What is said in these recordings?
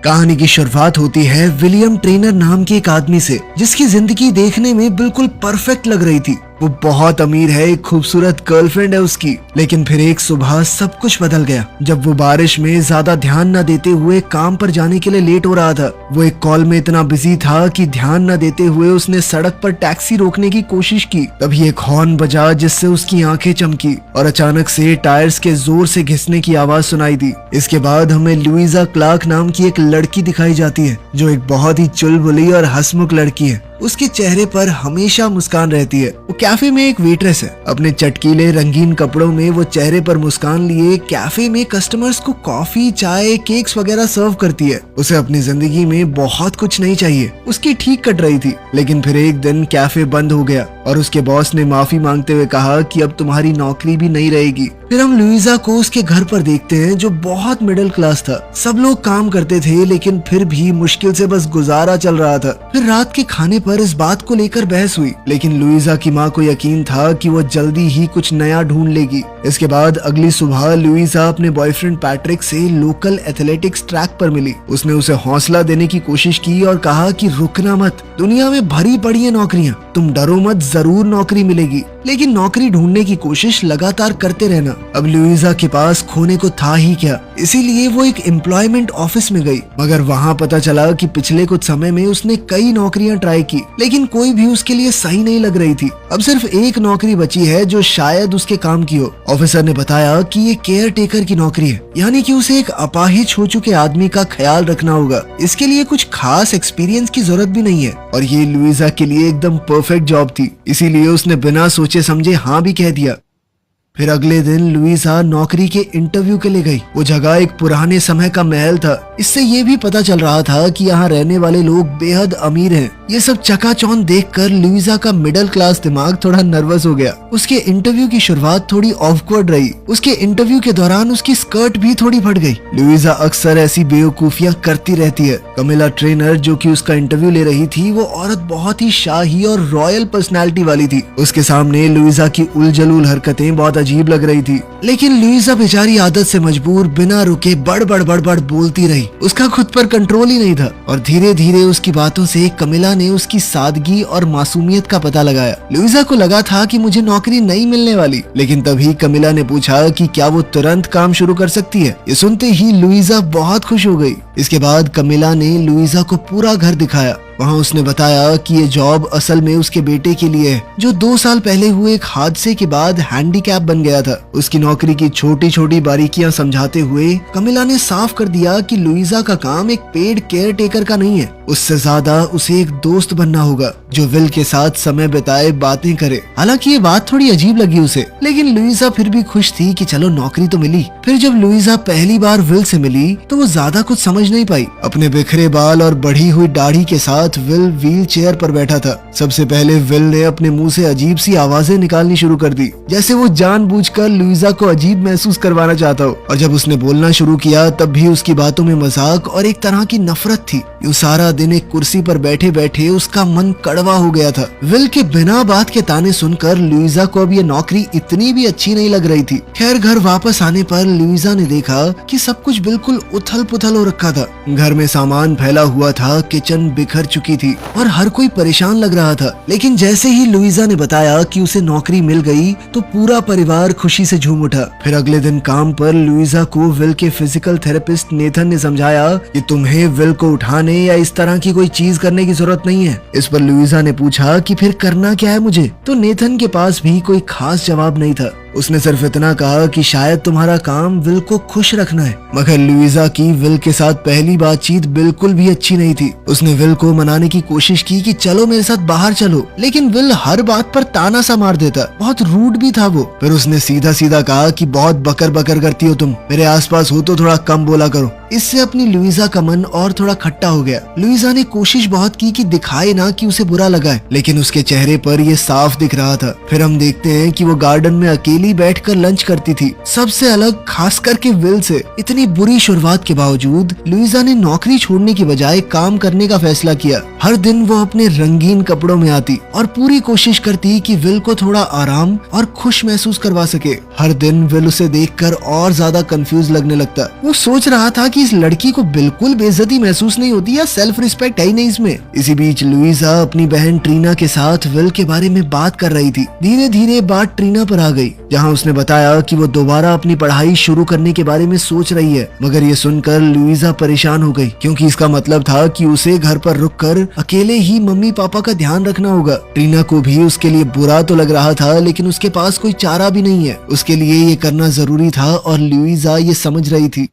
कहानी की शुरुआत होती है विलियम ट्रेनर नाम के एक आदमी से, जिसकी जिंदगी देखने में बिल्कुल परफेक्ट लग रही थी। वो बहुत अमीर है, एक खूबसूरत गर्लफ्रेंड है उसकी। लेकिन फिर एक सुबह सब कुछ बदल गया जब वो बारिश में ज्यादा ध्यान न देते हुए काम पर जाने के लिए लेट हो रहा था। वो एक कॉल में इतना बिजी था कि ध्यान न देते हुए उसने सड़क पर टैक्सी रोकने की कोशिश की। तभी एक हॉर्न बजा जिससे उसकी आंखें चमकी और अचानक से टायर्स के जोर से घिसने की आवाज सुनाई दी। इसके बाद हमें लुइजा क्लार्क नाम की एक लड़की दिखाई जाती है, जो एक बहुत ही चुलबुली और हंसमुख लड़की है। उसके चेहरे पर हमेशा मुस्कान रहती है। वो कैफे में एक वेट्रेस है। अपने चटकीले रंगीन कपड़ों में वो चेहरे पर मुस्कान लिए कैफे में कस्टमर्स को कॉफी, चाय, केक्स वगैरह सर्व करती है। उसे अपनी जिंदगी में बहुत कुछ नहीं चाहिए, उसकी ठीक कट रही थी। लेकिन फिर एक दिन कैफे बंद हो गया और उसके बॉस ने माफी मांगते हुए कहा कि अब तुम्हारी नौकरी भी नहीं रहेगी। फिर हम लुइजा को उसके घर पर देखते हैं, जो बहुत मिडिल क्लास था। सब लोग काम करते थे लेकिन फिर भी मुश्किल से बस गुजारा चल रहा था। फिर रात के खाने पर इस बात को लेकर बहस हुई, लेकिन लुइजा की माँ को यकीन था कि वो जल्दी ही कुछ नया ढूंढ लेगी। इसके बाद अगली सुबह लुइजा अपने बॉयफ्रेंड पैट्रिक से लोकल एथलेटिक्स ट्रैक पर मिली। उसने उसे हौसला देने की कोशिश की और कहा कि रुकना मत, दुनिया में भरी पड़ी है नौकरियां, तुम डरो मत, जरूर नौकरी मिलेगी। लेकिन नौकरी ढूंढने की कोशिश लगातार करते रहना। अब लुइजा के पास खोने को था ही क्या, इसीलिए वो एक एम्प्लॉयमेंट ऑफिस में गई। मगर वहाँ पता चला कि पिछले कुछ समय में उसने कई नौकरियां ट्राई की, लेकिन कोई भी उसके लिए सही नहीं लग रही थी। अब सिर्फ एक नौकरी बची है जो शायद उसके काम की हो। ऑफिसर ने बताया कि ये केयर टेकर की नौकरी है, यानी कि उसे एक अपाहिज हो चुके आदमी का ख्याल रखना होगा। इसके लिए कुछ खास एक्सपीरियंस की जरूरत भी नहीं है और ये लुइजा के लिए एकदम परफेक्ट जॉब थी, इसीलिए उसने बिना सोचे समझे हाँ भी कह दिया। फिर अगले दिन लुइजा नौकरी के इंटरव्यू के लिए गई। वो जगह एक पुराने समय का महल था। इससे ये भी पता चल रहा था कि यहाँ रहने वाले लोग बेहद अमीर हैं। ये सब चकाचौंध देखकर लुइजा का मिडिल क्लास दिमाग थोड़ा नर्वस हो गया। उसके इंटरव्यू की शुरुआत थोड़ी ऑकवर्ड रही। उसके इंटरव्यू के दौरान उसकी स्कर्ट भी थोड़ी फट गई। लुइजा अक्सर ऐसी बेवकूफियां करती रहती है। कमिला ट्रेनर, जो कि उसका इंटरव्यू ले रही थी, वो औरत बहुत ही शाही और रॉयल पर्सनैलिटी वाली थी। उसके सामने लुइजा की उलझुल हरकतें बहुत अजीब लग रही थी, लेकिन लुइजा बेचारी आदत से मजबूर बिना रुके बड़ बोलती रही। उसका खुद पर कंट्रोल ही नहीं था और धीरे धीरे उसकी बातों से कमिला ने उसकी सादगी और मासूमियत का पता लगाया। लुइजा को लगा था कि मुझे नौकरी नहीं मिलने वाली, लेकिन तभी कमिला ने पूछा कि क्या वो तुरंत काम शुरू कर सकती है। ये सुनते ही लुइजा बहुत खुश हो गई। इसके बाद कमिला ने लुइजा को पूरा घर दिखाया। वहाँ उसने बताया कि ये जॉब असल में उसके बेटे के लिए है, जो 2 साल पहले हुए एक हादसे के बाद हैंडीकैप बन गया था। उसकी नौकरी की छोटी छोटी बारीकियां समझाते हुए कमिला ने साफ कर दिया कि लुइजा का काम एक पेड केयर टेकर का नहीं है, उससे ज्यादा उसे एक दोस्त बनना होगा जो विल के साथ समय बिताए, बातें करे। हालांकि ये बात थोड़ी अजीब लगी उसे, लेकिन लुइजा फिर भी खुश थी कि चलो नौकरी तो मिली। फिर जब लुइजा पहली बार विल से मिली तो वो ज्यादा कुछ समझ नहीं पाई। अपने बिखरे बाल और बढ़ी हुई दाढ़ी के साथ विल व्हील चेयर पर बैठा था। सबसे पहले विल ने अपने मुंह से अजीब सी आवाजें निकालनी शुरू कर दी, जैसे वो जानबूझकर लुइजा को अजीब महसूस करवाना चाहता हो। और जब उसने बोलना शुरू किया तब भी उसकी बातों में मजाक और एक तरह की नफरत थी। यूं सारा दिन एक कुर्सी पर बैठे बैठे उसका मन कड़वा हो गया था। विल के बिना बात के ताने सुनकर लुइजा को अब ये नौकरी इतनी भी अच्छी नहीं लग रही थी। खैर, घर वापस आने पर लुइजा ने देखा कि सब कुछ बिल्कुल उथल पुथल हो रखा था। घर में सामान फैला हुआ था, किचन बिखर चुकी थी और हर कोई परेशान लग रहा था। लेकिन जैसे ही लुइजा ने बताया कि उसे नौकरी मिल गई तो पूरा परिवार खुशी से झूम उठा। फिर अगले दिन काम पर लुइजा को विल के फिजिकल थेरेपिस्ट नेथन ने समझाया कि तुम्हें विल को उठाने या इस तरह की कोई चीज करने की जरूरत नहीं है। इस पर लुइजा ने पूछा कि फिर करना क्या है मुझे, तो नेथन के पास भी कोई खास जवाब नहीं था। उसने सिर्फ इतना कहा कि शायद तुम्हारा काम विल को खुश रखना है। मगर लुइजा की विल के साथ पहली बातचीत बिल्कुल भी अच्छी नहीं थी। उसने विल को मनाने की कोशिश की कि चलो मेरे साथ बाहर चलो, लेकिन विल हर बात पर ताना सा मार देता। बहुत रूड भी था वो। फिर उसने सीधा सीधा कहा कि बहुत बकर बकर करती हो तुम, मेरे आसपास हो तो थोड़ा कम बोला करो। इससे अपनी लुइजा का मन और थोड़ा खट्टा हो गया। लुइजा ने कोशिश बहुत की कि दिखाए ना कि उसे बुरा लगा है, लेकिन उसके चेहरे पर ये साफ दिख रहा था। फिर हम देखते हैं कि वो गार्डन में अकेली बैठकर लंच करती थी, सबसे अलग, खास करके विल से। इतनी बुरी शुरुआत के बावजूद लुइजा ने नौकरी छोड़ने की बजाय काम करने का फैसला किया। हर दिन वो अपने रंगीन कपड़ों में आती और पूरी कोशिश करती कि विल को थोड़ा आराम और खुश महसूस करवा सके। हर दिन विल उसे देखकर और ज्यादा कंफ्यूज लगने लगता। वो सोच रहा था कि क्योंकि इस लड़की को बिल्कुल बेइज्जती महसूस नहीं होती या सेल्फ रिस्पेक्ट है ही नहीं इसमें। इसी बीच लुइजा अपनी बहन ट्रीना के साथ विल के बारे में बात कर रही थी। धीरे धीरे बात ट्रीना पर आ गई, जहाँ उसने बताया कि वो दोबारा अपनी पढ़ाई शुरू करने के बारे में सोच रही है। मगर ये सुनकर लुइजा परेशान हो गई, क्योंकि इसका मतलब था कि उसे घर पर रुककर अकेले ही मम्मी पापा का ध्यान रखना होगा। ट्रीना को भी उसके लिए बुरा तो लग रहा था, लेकिन उसके पास कोई चारा भी नहीं है। उसके लिए ये करना जरूरी था और लुइजा ये समझ रही थी।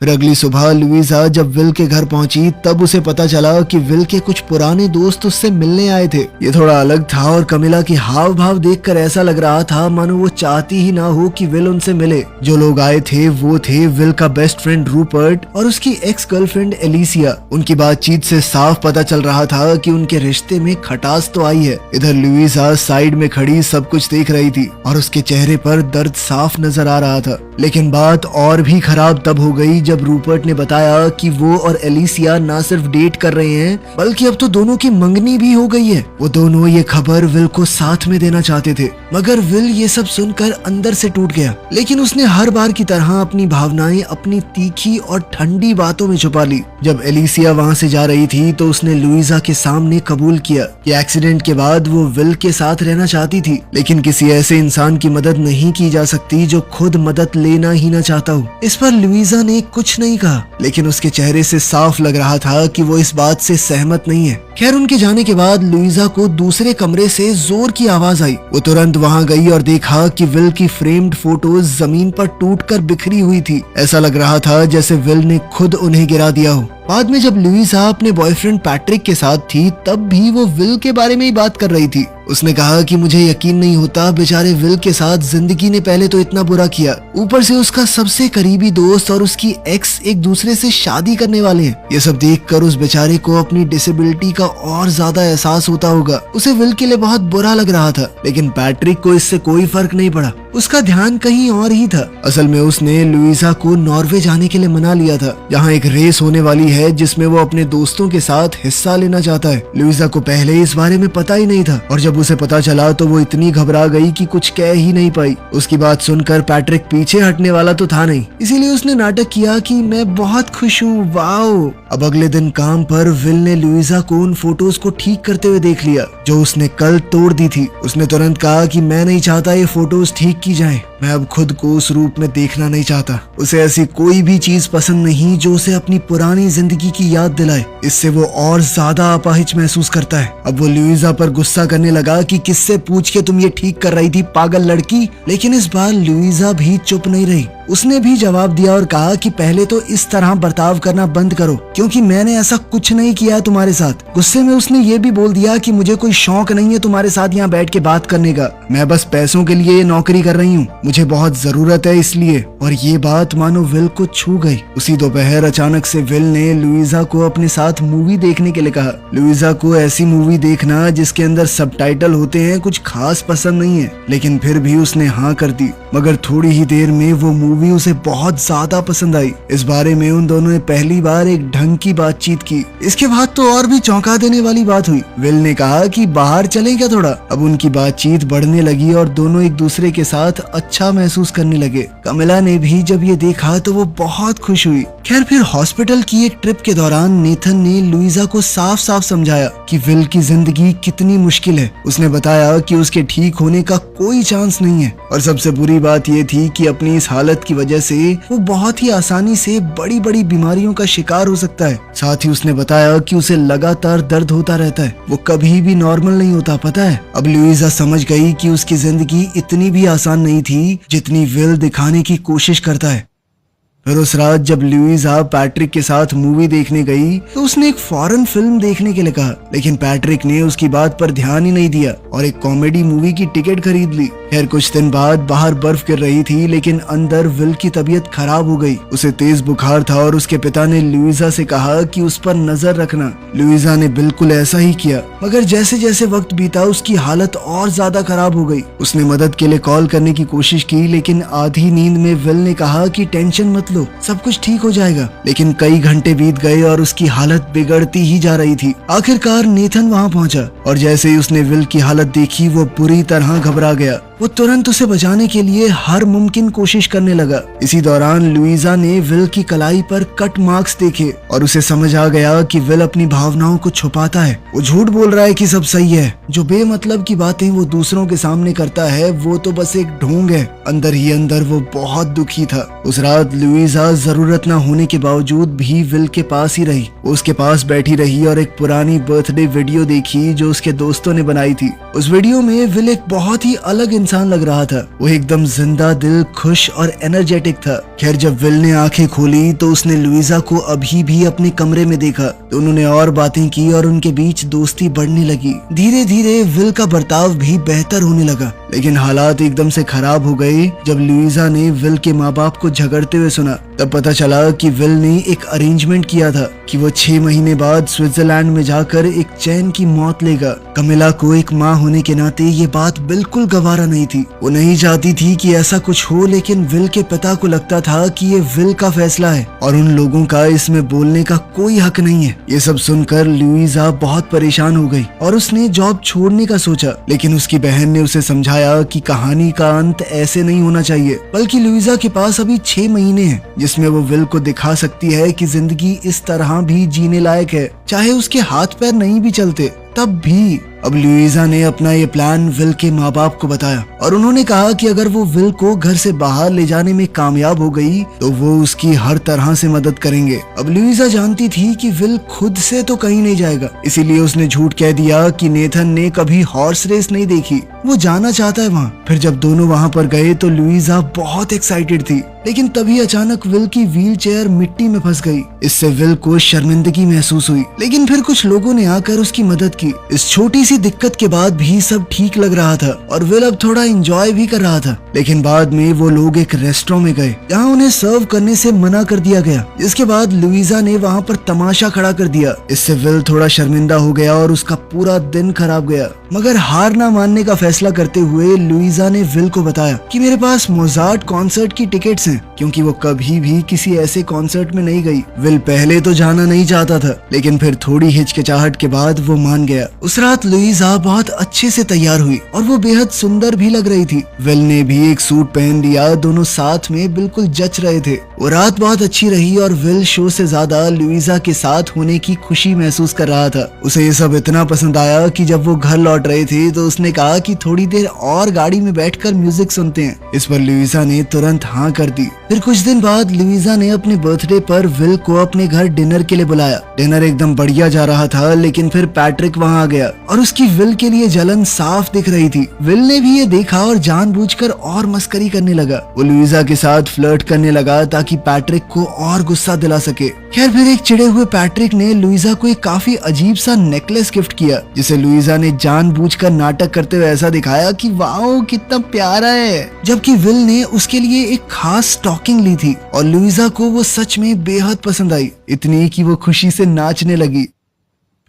फिर अगली सुबह लुइजा जब विल के घर पहुंची तब उसे पता चला कि विल के कुछ पुराने दोस्त उससे मिलने आए थे। ये थोड़ा अलग था और कमिला की हाव भाव देखकर ऐसा लग रहा था मानो वो चाहती ही ना हो कि विल उनसे मिले। जो लोग आए थे वो थे विल का बेस्ट फ्रेंड रूपर्ट और उसकी एक्स गर्लफ्रेंड एलिसिया। उनकी बातचीत से साफ पता चल रहा था कि उनके रिश्ते में खटास तो आई है। इधर लुइजा साइड में खड़ी सब कुछ देख रही थी और उसके चेहरे पर दर्द साफ नजर आ रहा था। लेकिन बात और भी खराब तब हो गई जब रूपर्ट ने बताया कि वो और एलिसिया ना सिर्फ डेट कर रहे हैं बल्कि अब तो दोनों की मंगनी भी हो गई है। वो दोनों ये खबर विल को साथ में देना चाहते थे, मगर विल ये सब सुनकर अंदर से टूट गया। लेकिन उसने हर बार की तरह अपनी भावनाएं अपनी तीखी और ठंडी बातों में छुपा ली। जब एलिसिया वहाँ से जा रही थी तो उसने लुइजा के सामने कबूल किया कि एक्सीडेंट के बाद वो विल के साथ रहना चाहती थी, लेकिन किसी ऐसे इंसान की मदद नहीं की जा सकती जो खुद मदद लेना ही ना चाहता हो। इस पर लुइजा ने कुछ नहीं कहा, लेकिन उसके चेहरे से साफ लग रहा था कि वो इस बात से सहमत नहीं है। खैर उनके जाने के बाद लुइजा को दूसरे कमरे से जोर की आवाज आई। वो तुरंत वहां गई और देखा कि विल की फ्रेम्ड फोटोज जमीन पर टूटकर बिखरी हुई थी। ऐसा लग रहा था जैसे विल ने खुद उन्हें गिरा दिया हो। बाद में जब लुइजा अपने बॉयफ्रेंड पैट्रिक के साथ थी तब भी वो विल के बारे में ही बात कर रही थी। उसने कहा कि मुझे यकीन नहीं होता, बेचारे विल के साथ जिंदगी ने पहले तो इतना बुरा किया, ऊपर से उसका सबसे करीबी दोस्त और उसकी एक्स एक दूसरे से शादी करने वाले हैं। ये सब देखकर उस बेचारे को अपनी डिसेबिलिटी का और ज्यादा एहसास होता होगा। उसे विल के लिए बहुत बुरा लग रहा था, लेकिन पैट्रिक को इससे कोई फर्क नहीं पड़ा। उसका ध्यान कहीं और ही था। असल में उसने लुइजा को नॉर्वे जाने के लिए मना लिया था, जहाँ एक रेस होने वाली है जिसमें वो अपने दोस्तों के साथ हिस्सा लेना चाहता है। लुइजा को पहले इस बारे में पता ही नहीं था और जब उसे पता चला तो वो इतनी घबरा गई कि कुछ कह ही नहीं पाई। उसकी बात सुनकर पैट्रिक पीछे हटने वाला तो था नहीं, इसीलिए उसने नाटक किया कि मैं बहुत खुश हूँ, वाओ। अब अगले दिन काम पर विल ने लुइजा को उन फोटोज को ठीक करते हुए देख लिया जो उसने कल तोड़ दी थी। उसने तुरंत कहा कि मैं नहीं चाहता ये फोटोज ठीक की जाए, मैं अब खुद को उस रूप में देखना नहीं चाहता। उसे ऐसी कोई भी चीज पसंद नहीं जो उसे अपनी पुरानी जिंदगी की याद दिलाए। इससे वो और ज्यादा अपाहिज महसूस करता है। अब वो लुइजा पर गुस्सा करने लगा कि किससे पूछ के तुम ये ठीक कर रही थी पागल लड़की। लेकिन इस बार लुइजा भी चुप नहीं रही। उसने भी जवाब दिया और कहा कि पहले तो इस तरह बर्ताव करना बंद करो, क्योंकि मैंने ऐसा कुछ नहीं किया है तुम्हारे साथ। गुस्से में उसने ये भी बोल दिया कि मुझे कोई शौक नहीं है तुम्हारे साथ यहाँ बैठ के बात करने का, मैं बस पैसों के लिए ये नौकरी कर रही हूँ, मुझे बहुत जरूरत है इसलिए। और ये बात मानो विल को छू गई। उसी दोपहर अचानक से विल ने लुइजा को अपने साथ मूवी देखने के लिए कहा। लुइजा को ऐसी मूवी देखना जिसके अंदर सबटाइटल होते हैं कुछ खास पसंद नहीं है, लेकिन फिर भी उसने हाँ कर दी। मगर थोड़ी ही देर में वो मूवी उसे बहुत ज्यादा पसंद आई। इस बारे में उन दोनों ने पहली बार एक ढंग की बातचीत की। इसके बाद तो और भी चौंका देने वाली बात हुई। विल ने कहा कि बाहर चलें क्या थोड़ा। अब उनकी बातचीत बढ़ने लगी और दोनों एक दूसरे के साथ अच्छा महसूस करने लगे। कमिला ने भी जब ये देखा तो वो बहुत खुश हुई। खैर फिर हॉस्पिटल की एक ट्रिप के दौरान नेथन ने लुइजा को साफ साफ समझाया कि विल की जिंदगी कितनी मुश्किल है। उसने बताया कि उसके ठीक होने का कोई चांस नहीं है और सबसे बुरी बात ये थी कि अपनी इस हालत की वजह से वो बहुत ही आसानी से बड़ी बड़ी बीमारियों का शिकार हो सकता है। साथ ही उसने बताया कि उसे लगातार दर्द होता रहता है, वो कभी भी नॉर्मल नहीं होता, पता है। अब लुइजा समझ गई कि उसकी जिंदगी इतनी भी आसान नहीं थी जितनी विल दिखाने की कोशिश करता है। फिर उस रात जब लुइजा पैट्रिक के साथ मूवी देखने गई तो उसने एक फॉरेन फिल्म देखने के लिए कहा, लेकिन पैट्रिक ने उसकी बात पर ध्यान ही नहीं दिया और एक कॉमेडी मूवी की टिकट खरीद ली। खैर कुछ दिन बाद बाहर बर्फ गिर रही थी, लेकिन अंदर विल की तबीयत खराब हो गई। उसे तेज बुखार था और उसके पिता ने लुइजा से कहा कि उस पर नजर रखना। लुइजा ने बिल्कुल ऐसा ही किया, मगर जैसे जैसे वक्त बीता उसकी हालत और ज्यादा खराब हो गई। उसने मदद के लिए कॉल करने की कोशिश की, लेकिन आधी नींद में विल ने कहा कि टेंशन मत लो, सब कुछ ठीक हो जाएगा। लेकिन कई घंटे बीत गए और उसकी हालत बिगड़ती ही जा रही थी। आखिरकार नेथन वहां पहुंचा और जैसे ही उसने विल की हालत देखी वो बुरी तरह घबरा गया। वो तुरंत उसे बचाने के लिए हर मुमकिन कोशिश करने लगा। इसी दौरान लुइजा ने विल की कलाई पर कट मार्क्स देखे और उसे समझ आ गया कि विल अपनी भावनाओं को छुपाता है। वो झूठ बोल रहा है कि सब सही है। जो बेमतलब की बातें वो दूसरों के सामने करता है वो तो बस एक ढोंग है। अंदर ही अंदर वो बहुत दुखी था। उस रात लुइजा जरूरत ना होने के बावजूद भी विल के पास ही रही। वो उसके पास बैठी रही और एक पुरानी बर्थडे वीडियो देखी जो उसके दोस्तों ने बनाई थी। उस वीडियो में विल एक बहुत ही अलग इंसान लग रहा था। वो एकदम जिंदा दिल, खुश और एनर्जेटिक था। खैर जब विल ने आंखें खोली तो उसने लुइजा को अभी भी अपने कमरे में देखा। तो उन्होंने और बातें की और उनके बीच दोस्ती बढ़ने लगी। धीरे धीरे विल का बर्ताव भी बेहतर होने लगा, लेकिन हालात एकदम से खराब हो गए जब लुइजा ने विल के माँ बाप को झगड़ते हुए सुना। तब पता चला कि विल ने एक अरेंजमेंट किया था कि वो 6 महीने बाद स्विट्जरलैंड में जाकर एक चैन की मौत लेगा। कमिला को एक माँ होने के नाते ये बात बिल्कुल गवारा नहीं थी। वो नहीं चाहती थी कि ऐसा कुछ हो, लेकिन विल के पिता को लगता था कि ये विल का फैसला है और उन लोगों का इसमें बोलने का कोई हक नहीं है। ये सब सुनकर लुइजा बहुत परेशान हो गई और उसने जॉब छोड़ने का सोचा, लेकिन उसकी बहन ने उसे समझाया कि कहानी का अंत ऐसे नहीं होना चाहिए, बल्कि लुइजा के पास अभी 6 महीने हैं जिसमें वो विल को दिखा सकती है कि जिंदगी इस तरह भी जीने लायक है, चाहे उसके हाथ पैर नहीं भी चलते तब भी। अब लुइजा ने अपना ये प्लान विल के माँ बाप को बताया और उन्होंने कहा कि अगर वो विल को घर से बाहर ले जाने में कामयाब हो गई तो वो उसकी हर तरह से मदद करेंगे। अब लुइजा जानती थी कि विल खुद से तो कहीं नहीं जाएगा, इसीलिए उसने झूठ कह दिया कि नेथन ने कभी हॉर्स रेस नहीं देखी, वो जाना चाहता है वहाँ। फिर जब दोनों वहाँ पर गए तो लुइजा बहुत एक्साइटेड थी, लेकिन तभी अचानक विल की व्हील चेयर मिट्टी में फंस गई। इससे विल को शर्मिंदगी महसूस हुई, लेकिन फिर कुछ लोगों ने आकर उसकी मदद की। इस छोटी सी दिक्कत के बाद भी सब ठीक लग रहा था और विल अब थोड़ा एंजॉय भी कर रहा था। लेकिन बाद में वो लोग एक रेस्टोरेंट में गए जहाँ उन्हें सर्व करने से मना कर दिया गया, जिसके बाद लुइजा ने वहाँ पर तमाशा खड़ा कर दिया। इससे विल थोड़ा शर्मिंदा हो गया और उसका पूरा दिन खराब गया। मगर हार ना मानने का फैसला करते हुए लुइजा ने विल को बताया कि मेरे पास मोजार्ट कॉन्सर्ट की टिकट्स हैं, क्योंकि वो कभी भी किसी ऐसे कॉन्सर्ट में नहीं गई। विल पहले तो जाना नहीं चाहता था, लेकिन फिर थोड़ी हिचकिचाहट के बाद वो मान गया। उस रात लुइजा बहुत अच्छे से तैयार हुई और वो बेहद सुंदर भी लग रही थी। विल ने भी एक सूट पहन लिया, दोनों साथ में बिल्कुल जच रहे थे। वो रात बहुत अच्छी रही और विल शो से ज्यादा लुइजा के साथ होने की खुशी महसूस कर रहा था। उसे ये सब इतना पसंद आया कि जब वो घर लौट रहे थे तो उसने कहा कि थोड़ी देर और गाड़ी में बैठकर म्यूजिक सुनते हैं। इस पर लुइजा ने तुरंत हाँ कर दी। फिर कुछ दिन बाद लुइजा ने अपने बर्थडे पर विल को अपने घर डिनर के लिए बुलाया। डिनर एकदम बढ़िया जा रहा था, लेकिन फिर पैट्रिक वहाँ आ गया और उसकी विल के लिए जलन साफ दिख रही थी। विल ने भी ये देखा और जानबूझकर और मस्करी करने लगा। वो लुइजा के साथ फ्लर्ट करने लगा ताकि पैट्रिक को और गुस्सा दिला सके। खैर फिर एक चिढ़े हुए पैट्रिक ने लुइजा को एक काफी अजीब सा नेकलेस गिफ्ट किया, जिसे लुइजा ने जानबूझकर नाटक करते हुए ऐसा दिखाया कि वाओ कितना प्यारा है, जबकि विल ने उसके लिए एक खास स्टॉकिंग ली थी और लुइजा को वो सच में बेहद पसंद आई, इतनी कि वो खुशी से नाचने लगी।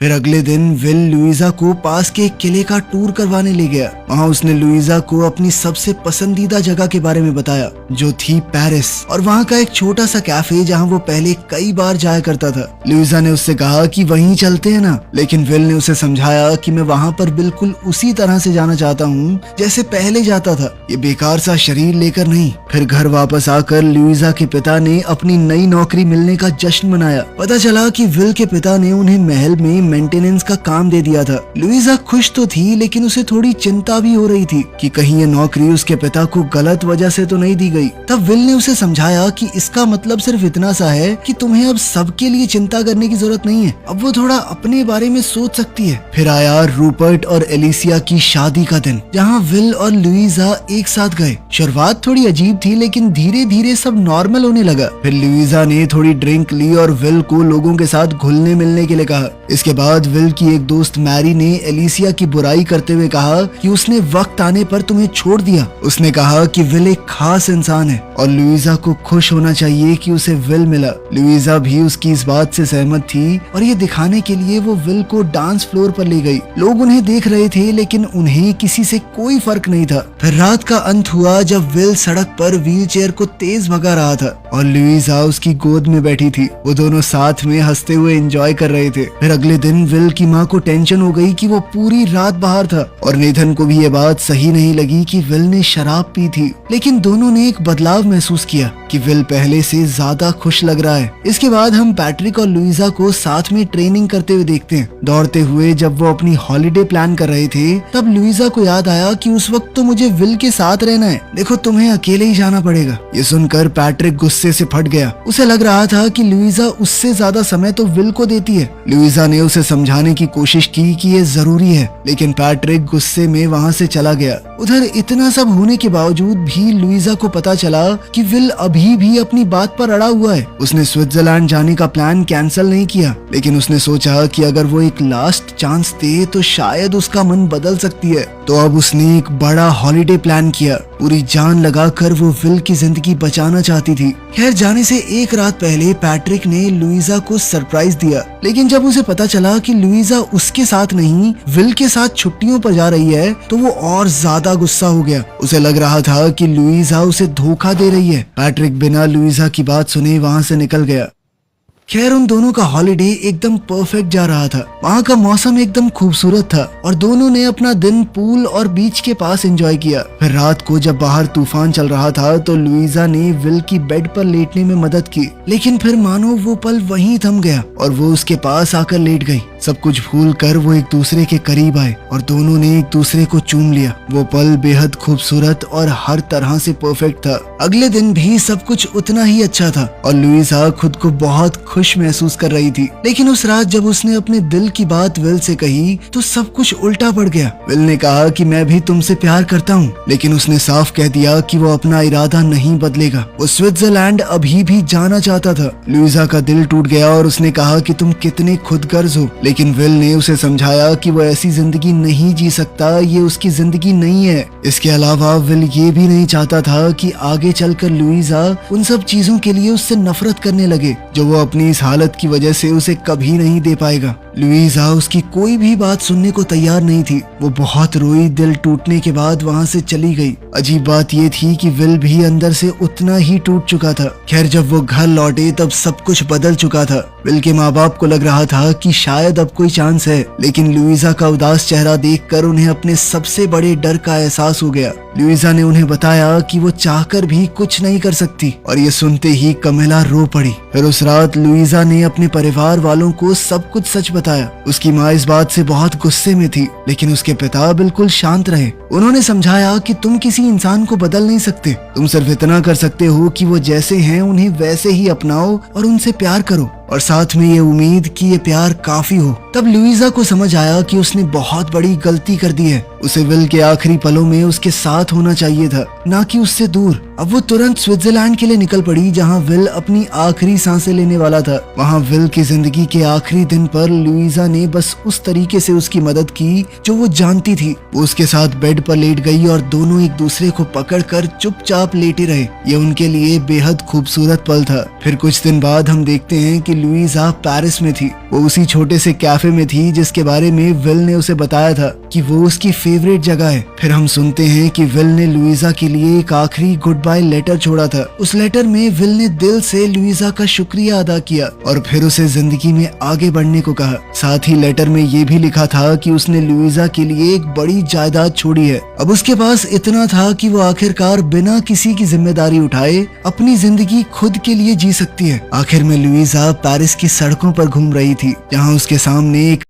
फिर अगले दिन विल लुइजा को पास के एक किले का टूर करवाने ले गया। वहाँ उसने लुइजा को अपनी सबसे पसंदीदा जगह के बारे में बताया, जो थी पेरिस, और वहाँ का एक छोटा सा कैफे जहाँ वो पहले कई बार जाया करता था। लुइजा ने उससे कहा कि वहीं चलते हैं ना, लेकिन विल ने उसे समझाया कि मैं वहाँ पर बिल्कुल उसी तरह से जाना चाहता हूँ जैसे पहले जाता था, ये बेकार सा शरीर लेकर नहीं। फिर घर वापस आकर लुइजा के पिता ने अपनी नई नौकरी मिलने का जश्न मनाया। पता चला कि विल के पिता ने उन्हें महल में मेंटेनेंस का काम दे दिया था। लुइजा खुश तो थी, लेकिन उसे थोड़ी चिंता भी हो रही थी कि कहीं ये नौकरी उसके पिता को गलत वजह से तो नहीं दी गई। तब विल ने उसे समझाया कि इसका मतलब सिर्फ इतना सा है कि तुम्हें अब सबके लिए चिंता करने की जरूरत नहीं है, अब वो थोड़ा अपने बारे में सोच सकती है। फिर आया रूपर्ट और एलिसिया की शादी का दिन, जहाँ विल और लुइजा एक साथ गए। शुरुआत थोड़ी अजीब थी, लेकिन धीरे धीरे सब नॉर्मल होने लगा। फिर लुइजा ने थोड़ी ड्रिंक ली और विल को लोगों के साथ घुलने मिलने के लिए कहा। इसके बाद विल की एक दोस्त मैरी ने एलिसिया की बुराई करते हुए कहा कि उसने वक्त आने पर तुम्हें छोड़ दिया। उसने कहा कि विल एक खास इंसान है और लुइजा को खुश होना चाहिए कि उसे विल मिला। लुइजा भी उसकी इस बात से सहमत थी और ये दिखाने के लिए वो विल को डांस फ्लोर पर ले गई। लोग उन्हें देख रहे थे, लेकिन उन्हें किसी से कोई फर्क नहीं था। फिर रात का अंत हुआ जब विल सड़क पर व्हील चेयर को तेज भगा रहा था और लुइजा उसकी गोद में बैठी थी। वो दोनों साथ में हंसते हुए एंजॉय कर रहे थे। फिर अगले दिन विल की माँ को टेंशन हो गई कि वो पूरी रात बाहर था और नेथन को भी ये बात सही नहीं लगी कि विल ने शराब पी थी। लेकिन दोनों ने एक बदलाव महसूस किया कि विल पहले से ज्यादा खुश लग रहा है। इसके बाद हम पैट्रिक और लुइजा को साथ में ट्रेनिंग करते हुए देखते हैं। दौड़ते हुए जब वो अपनी हॉलिडे प्लान कर रहे थे तब लुइजा को याद आया कि उस वक्त तो मुझे विल के साथ रहना है, देखो तुम्हें अकेले ही जाना पड़ेगा। ये सुनकर पैट्रिक गुस्से से फट गया। उसे लग रहा था कि लुइजा उससे ज्यादा समय तो विल को देती है। लुइजा ने उसे समझाने की कोशिश की कि ये जरूरी है, लेकिन पैट्रिक गुस्से में वहाँ से चला गया। उधर इतना सब होने के बावजूद भी लुइजा को पता चला कि विल अभी भी अपनी बात पर अड़ा हुआ है। उसने स्विट्जरलैंड जाने का प्लान कैंसिल नहीं किया, लेकिन उसने सोचा कि अगर वो एक लास्ट चांस दे तो शायद उसका मन बदल सकती है। तो अब उसने एक बड़ा हॉलिडे प्लान किया। पूरी जान लगाकर वो विल की जिंदगी बचाना चाहती थी। खैर, जाने से एक रात पहले पैट्रिक ने लुइजा को सरप्राइज दिया, लेकिन जब उसे पता चला कि लुइजा उसके साथ नहीं विल के साथ छुट्टियों पर जा रही है तो वो और ज्यादा गुस्सा हो गया। उसे लग रहा था कि लुइजा उसे धोखा दे रही है। पैट्रिक बिना लुइजा की बात सुने वहाँ से निकल गया। खैर, उन दोनों का हॉलिडे एकदम परफेक्ट जा रहा था। वहाँ का मौसम एकदम खूबसूरत था और दोनों ने अपना दिन पूल और बीच के पास एंजॉय किया। फिर रात को जब बाहर तूफान चल रहा था तो लुइजा ने विल की बेड पर लेटने में मदद की, लेकिन फिर मानो वो पल वहीं थम गया और वो उसके पास आकर लेट गई। सब कुछ भूल कर वो एक दूसरे के करीब आए और दोनों ने एक दूसरे को चूम लिया। वो पल बेहद खूबसूरत और हर तरह से परफेक्ट था। अगले दिन भी सब कुछ उतना ही अच्छा था और लुइजा खुद को बहुत खुश महसूस कर रही थी। लेकिन उस रात जब उसने अपने दिल की बात विल से कही तो सब कुछ उल्टा पड़ गया। विल ने कहा कि मैं भी तुमसे प्यार करता हूँ, लेकिन उसने साफ कह दिया कि वो अपना इरादा नहीं बदलेगा। वो स्विट्जरलैंड अभी भी जाना चाहता था। लुइजा का दिल टूट गया और उसने कहा कि तुम कितने खुदगर्ज हो, लेकिन विल ने उसे समझाया कि वो ऐसी जिंदगी नहीं जी सकता, ये उसकी जिंदगी नहीं है। इसके अलावा विल ये भी नहीं चाहता था कि आगे चलकर लुइजा उन सब चीजों के लिए उससे नफरत करने लगे जो वो अपनी इस हालत की वजह से उसे कभी नहीं दे पाएगा। लुइजा उसकी कोई भी बात सुनने को तैयार नहीं थी। वो बहुत रोई, दिल टूटने के बाद वहाँ से चली गई। अजीब बात ये थी कि विल भी अंदर से उतना ही टूट चुका था। खैर, जब वो घर लौटे तब सब कुछ बदल चुका था। विल के माँ बाप को लग रहा था कि शायद अब कोई चांस है, लेकिन लुइजा का उदास चेहरा देखकर उन्हें अपने सबसे बड़े डर का एहसास हो गया। लुइजा ने उन्हें बताया कि वो चाहकर भी कुछ नहीं कर सकती और ये सुनते ही कमेला रो पड़ी। फिर उस रात लुइजा ने अपने परिवार वालों को सब कुछ सच बताया। उसकी माँ इस बात से बहुत गुस्से में थी, लेकिन उसके पिता बिल्कुल शांत रहे। उन्होंने समझाया कि तुम किसी इंसान को बदल नहीं सकते, तुम सिर्फ इतना कर सकते हो कि वो जैसे हैं उन्हें वैसे ही अपनाओ और उनसे प्यार करो, और साथ में ये उम्मीद कि ये प्यार काफी हो। तब लुइजा को समझ आया कि उसने बहुत बड़ी गलती कर दी है। उसे विल के आखिरी पलों में उसके साथ होना चाहिए था, ना कि उससे दूर। अब वो तुरंत स्विट्जरलैंड के लिए निकल पड़ी, जहाँ विल अपनी आखिरी सांसें लेने वाला था। वहाँ विल की जिंदगी के आखिरी दिन पर लुइजा ने बस उस तरीके से उसकी मदद की जो वो जानती थी। वो उसके साथ बेड पर लेट गई और दोनों एक दूसरे को पकड़कर चुपचाप लेटे रहे। ये उनके लिए बेहद खूबसूरत पल था। फिर कुछ दिन बाद हम देखते हैं कि लुइजा पेरिस में थी। वो उसी छोटे से कैफे में थी जिसके बारे में विल ने उसे बताया था कि वो उसकी फेवरेट जगह है। फिर हम सुनते हैं कि विल ने लुइजा के लिए एक आखिरी गुड बाय लेटर छोड़ा था। उस लेटर में विल ने दिल से लुइजा का शुक्रिया अदा किया और फिर उसे जिंदगी में आगे बढ़ने को कहा। साथ ही लेटर में ये भी लिखा था कि उसने लुइजा के लिए एक बड़ी जायदाद छोड़ी है। अब उसके पास इतना था कि वो आखिरकार बिना किसी की जिम्मेदारी उठाए अपनी जिंदगी खुद के लिए जी सकती है। आखिर में लुइजा पेरिस की सड़कों पर घूम रही थी, जहाँ उसके सामने एक